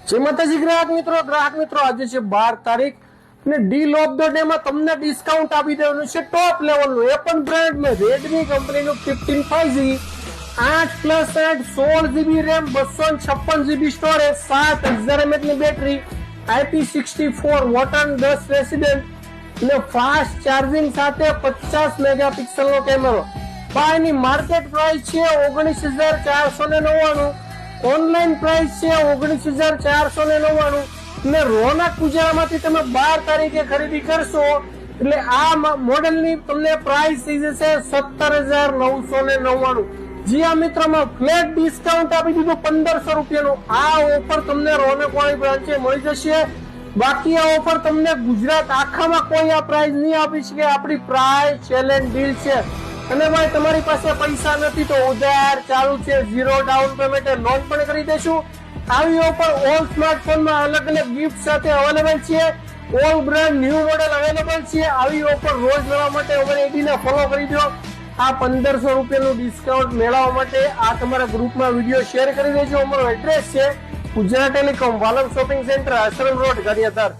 જય માતાજી ગ્રાહક મિત્રો આજે છે 12 તારીખ અને ડીલ ઓફ ધ ડે માં તમને ડિસ્કાઉન્ટ આપી દેવાનું છે ટોપ લેવલનું. એ પણ બ્રાન્ડ માં Redmi કંપનીનું 15 5G 8+8 16GB RAM 256GB storage 7000 mAh ની બેટરી IP64 વોટર 10 રેસિડેન્ટ અને ફાસ્ટ ચાર્જિંગ સાથે 50 મેગાપિક્સલ નો કેમેરો. એની માર્કેટ પ્રાઇસ છે 19,499. ઓનલાઈન પ્રાઇસ છે 19,499 ને રોનક પૂજામાંથી તમે 12 તારીખે ખરીદી કરશો એટલે આ મોડેલની તમને પ્રાઇસ થઈ જશે 17,999. જી આ મિત્રોમાં ફ્લેટ ડિસ્કાઉન્ટ આપી દીધું 1500 રૂપિયાનું. આ ઓફર તમને રોનક વાળી બ્રાન્ચે મળી જશે. બાકી આ ઓફર તમને ગુજરાત આખામાં કોઈ આ પ્રાઇસ નહીં આપી શકે. આપણી પ્રાઇસ ચેલેન્જ ડીલ છે. અને ભાઈ તમારી પાસે પૈસા નથી તો ઉધાર ચાલુ છે, 0 ડાઉન પેમેન્ટ લોન પણ કરી દેશું. આવી ઓફર ઓલ સ્માર્ટફોનમાં અલગ અલગ ગિફ્ટ સાથે અવેલેબલ છે. All brand new model available છે. આવી ઓફર રોજ મેળવવા માટે અમારી આઈડીને ફોલો કરી દો. આ 1500 રૂપિયાનું ડિસ્કાઉન્ટ મેળવવા માટે આ તમારા ગ્રુપમાં વિડીયો શેર કરી દેજો. અમારો એડ્રેસ છે ગુજરાત ટેલિકોમ વાલમ શોપિંગ સેન્ટર આશ્રમ રોડ ગારિયાધાર.